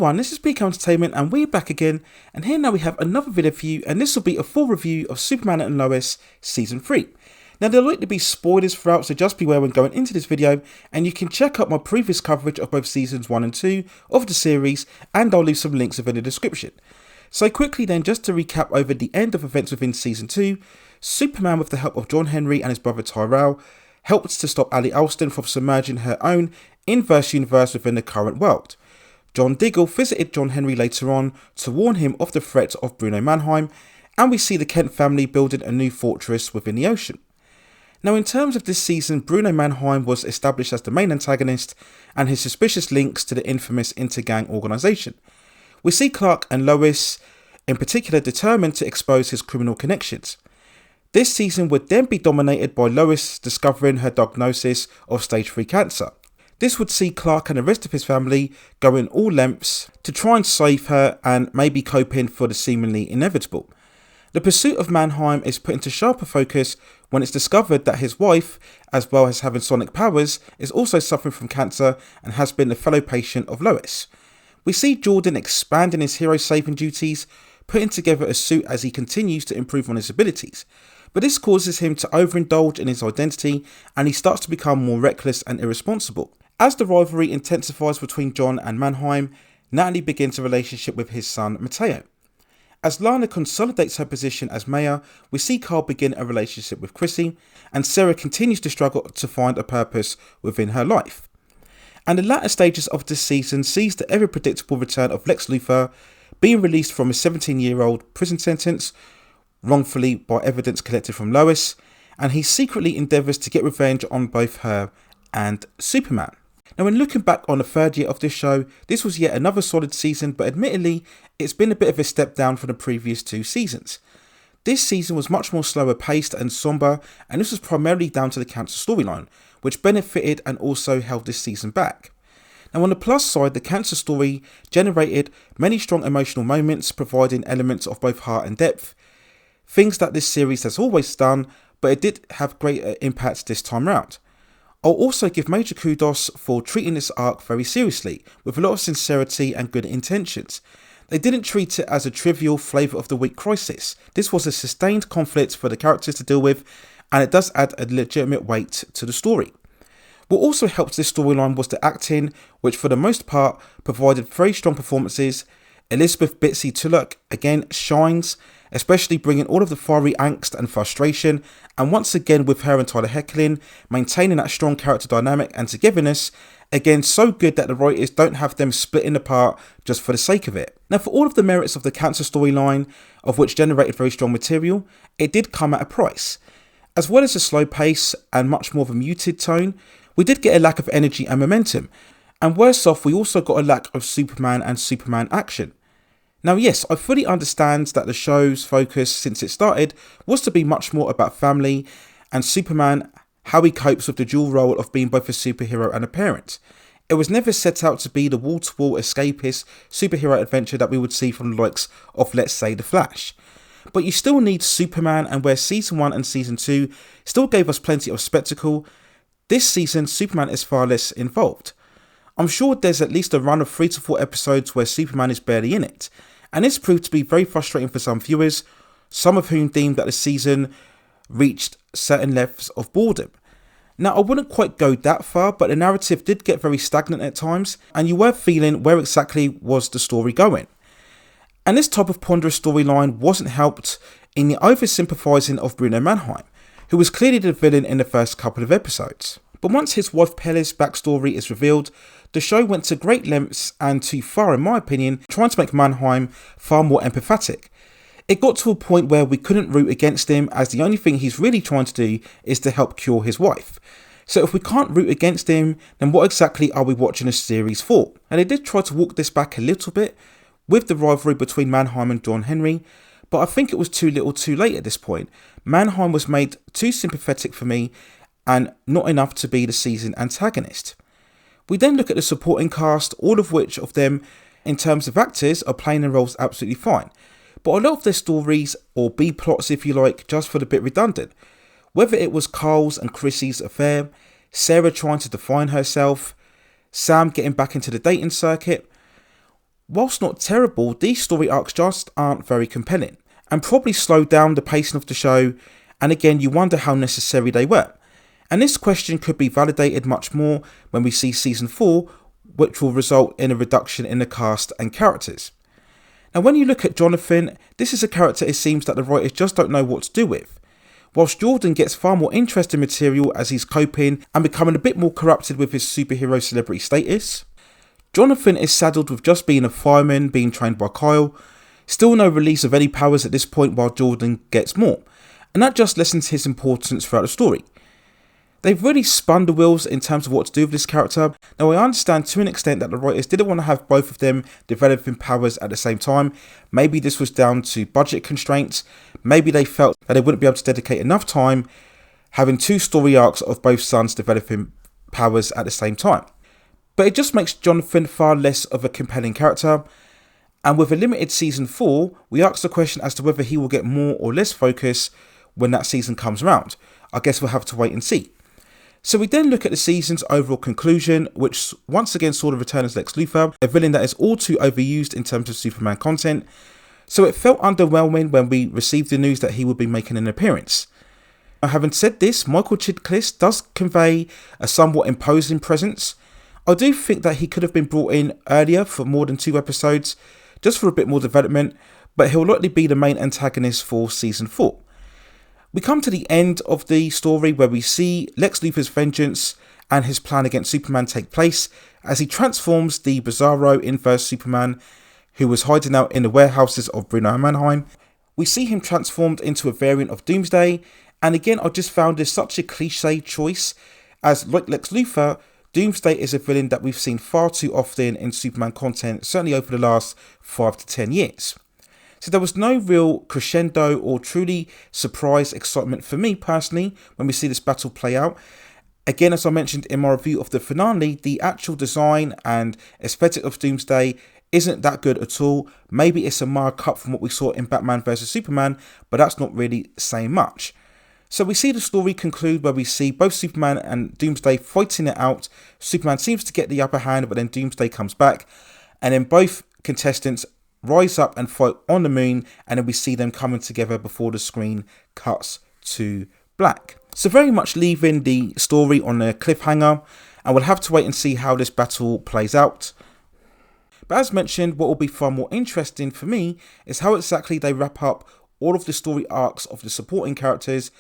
everyone, this is Peak Entertainment and we're back again, and here now we have another video for you, and this will be a full review of Superman and Lois Season 3. Now there are likely to be spoilers throughout, so just beware when going into this video, and you can check out my previous coverage of both Seasons 1 and 2 of the series, and I'll leave some links within the description. So quickly then, just to recap over the end of events within Season 2, Superman, with the help of John Henry and his brother Tyrell, helped to stop Alston from submerging her own inverse universe within the current world. John Diggle visited John Henry later on to warn him of the threat of Bruno Manheim, and we see the Kent family building a new fortress within the ocean. Now in terms of this season, Bruno Manheim was established as the main antagonist and his suspicious links to the infamous Intergang organisation. We see Clark and Lois in particular determined to expose his criminal connections. This season would then be dominated by Lois discovering her diagnosis of stage 3 cancer. This would see Clark and the rest of his family going all lengths to try and save her and maybe coping for the seemingly inevitable. The pursuit of Manheim is put into sharper focus when it's discovered that his wife, as well as having sonic powers, is also suffering from cancer and has been a fellow patient of Lois. We see Jordan expanding his hero-saving duties, putting together a suit as he continues to improve on his abilities. But this causes him to overindulge in his identity and he starts to become more reckless and irresponsible. As the rivalry intensifies between John and Manheim, Natalie begins a relationship with his son Mateo. As Lana consolidates her position as mayor, we see Carl begin a relationship with Chrissy, and Sarah continues to struggle to find a purpose within her life. And the latter stages of this season sees the ever predictable return of Lex Luthor being released from a 17-year-old prison sentence, wrongfully by evidence collected from Lois, and he secretly endeavours to get revenge on both her and Superman. Now when looking back on the third year of this show, this was yet another solid season, but admittedly it's been a bit of a step down from the previous two seasons. This season was much more slower paced and sombre, and this was primarily down to the cancer storyline, which benefited and also held this season back. Now on the plus side, the cancer story generated many strong emotional moments, providing elements of both heart and depth, things that this series has always done, but it did have greater impacts this time round. I'll also give major kudos for treating this arc very seriously, with a lot of sincerity and good intentions. They didn't treat it as a trivial flavour of the week crisis. This was a sustained conflict for the characters to deal with, and it does add a legitimate weight to the story. What also helped this storyline was the acting, which for the most part provided very strong performances. Elizabeth Bitsy Tulloch again shines, especially bringing all of the fiery angst and frustration, and once again with her and Tyler Hoechlin maintaining that strong character dynamic and togetherness, again so good that the writers don't have them splitting apart just for the sake of it. Now for all of the merits of the cancer storyline, of which generated very strong material, it did come at a price. As well as a slow pace and much more of a muted tone, we did get a lack of energy and momentum, and worse off, we also got a lack of Superman and Superman action. Now yes, I fully understand that the show's focus since it started was to be much more about family and Superman, how he copes with the dual role of being both a superhero and a parent. It was never set out to be the wall-to-wall escapist superhero adventure that we would see from the likes of, let's say, The Flash. But you still need Superman, and where Season 1 and Season 2 still gave us plenty of spectacle, this season Superman is far less involved. I'm sure there's at least a run of 3 to 4 episodes where Superman is barely in it, and this proved to be very frustrating for some viewers, some of whom deemed that the season reached certain levels of boredom. Now I wouldn't quite go that far, but the narrative did get very stagnant at times, and you were feeling where exactly was the story going. And this type of ponderous storyline wasn't helped in the oversimplifying of Bruno Manheim, who was clearly the villain in the first couple of episodes. But once his wife Pele's backstory is revealed, the show went to great lengths and too far in my opinion, trying to make Manheim far more empathetic. It got to a point where we couldn't root against him, as the only thing he's really trying to do is to help cure his wife. So if we can't root against him, then what exactly are we watching a series for? And they did try to walk this back a little bit with the rivalry between Manheim and John Henry, but I think it was too little too late at this point. Manheim was made too sympathetic for me and not enough to be the season antagonist. We then look at the supporting cast, all of which of them in terms of actors are playing their roles absolutely fine, but a lot of their stories, or B-plots if you like, just felt a bit redundant. Whether it was Carl's and Chrissy's affair, Sarah trying to define herself, Sam getting back into the dating circuit, Whilst not terrible, these story arcs just aren't very compelling and probably slow down the pacing of the show, and again you wonder how necessary they were. And this question could be validated much more when we see season 4, which will result in a reduction in the cast and characters. Now when you look at Jonathan, this is a character it seems that the writers just don't know what to do with. Whilst Jordan gets far more interesting material as he's coping and becoming a bit more corrupted with his superhero celebrity status, Jonathan is saddled with just being a fireman being trained by Kyle, still no release of any powers at this point while Jordan gets more, and that just lessens his importance throughout the story. They've really spun the wheels in terms of what to do with this character. Now I understand to an extent that the writers didn't want to have both of them developing powers at the same time. Maybe this was down to budget constraints. Maybe they felt that they wouldn't be able to dedicate enough time having 2 story arcs of both sons developing powers at the same time. But it just makes Jonathan far less of a compelling character. And with a limited season 4, we ask the question as to whether he will get more or less focus when that season comes around. I guess we'll have to wait and see. So we then look at the season's overall conclusion, which once again saw the return as Lex Luthor, a villain that is all too overused in terms of Superman content. So it felt underwhelming when we received the news that he would be making an appearance. Now, having said this, Michael Chiklis does convey a somewhat imposing presence. I do think that he could have been brought in earlier for more than 2 episodes, just for a bit more development, but he'll likely be the main antagonist for season 4. We come to the end of the story where we see Lex Luthor's vengeance and his plan against Superman take place as he transforms the bizarro inverse Superman who was hiding out in the warehouses of Bruno Manheim. We see him transformed into a variant of Doomsday, and again I just found this such a cliche choice as, like Lex Luthor, Doomsday is a villain that we've seen far too often in Superman content, certainly over the last 5 to 10 years. So there was no real crescendo or truly surprise excitement for me personally when we see this battle play out. Again, as I mentioned in my review of the finale, the actual design and aesthetic of Doomsday isn't that good at all. Maybe it's a mild cut from what we saw in Batman vs Superman, but that's not really saying much. So we see the story conclude where we see both Superman and Doomsday fighting it out. Superman seems to get the upper hand, but then Doomsday comes back, and then both contestants rise up and fight on the moon, and then we see them coming together before the screen cuts to black. So very much leaving the story on a cliffhanger, and we'll have to wait and see how this battle plays out. But as mentioned, what will be far more interesting for me is how exactly they wrap up all of the story arcs of the supporting characters.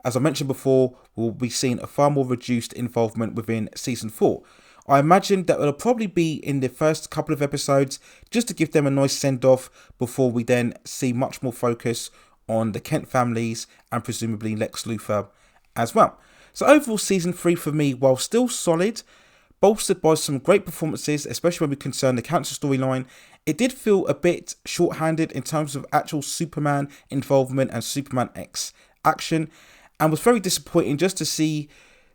As I mentioned before, we'll be seeing a far more reduced involvement within season 4. I imagine that it'll probably be in the first couple of episodes just to give them a nice send-off before we then see much more focus on the Kent families and presumably Lex Luthor as well. So overall season 3 for me, while still solid, bolstered by some great performances, especially when we concern the cancer storyline, it did feel a bit short-handed in terms of actual Superman involvement and Superman X action, and was very disappointing just to see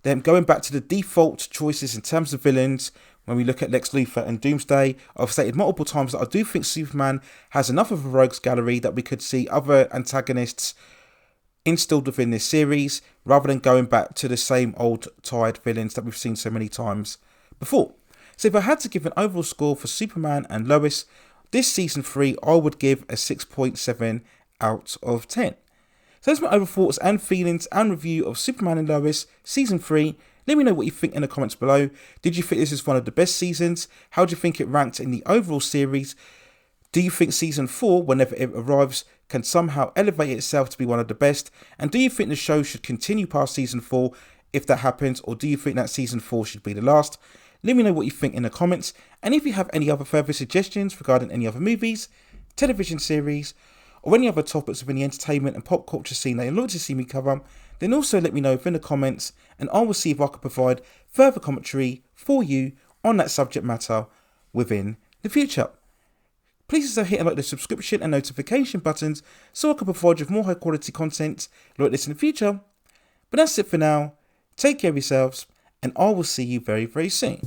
them going back to the default choices in terms of villains. When we look at Lex Luthor and Doomsday, I've stated multiple times that I do think Superman has enough of a rogues gallery that we could see other antagonists instilled within this series, rather than going back to the same old tired villains that we've seen so many times before. So if I had to give an overall score for Superman and Lois, this season 3, I would give a 6.7 out of 10. So that's my overall thoughts and feelings and review of Superman and Lois Season 3. Let me know what you think in the comments below. Did you think this is one of the best seasons? How do you think it ranked in the overall series? Do you think Season 4, whenever it arrives, can somehow elevate itself to be one of the best? And do you think the show should continue past Season 4 if that happens? Or do you think that Season 4 should be the last? Let me know what you think in the comments. And if you have any other further suggestions regarding any other movies, television series, or any other topics within the entertainment and pop culture scene that you'd like to see me cover, then also let me know within the comments, and I will see if I can provide further commentary for you on that subject matter within the future. Please also hit and like the subscription and notification buttons so I can provide you with more high quality content like this in the future. But that's it for now. Take care of yourselves, and I will see you very, very soon.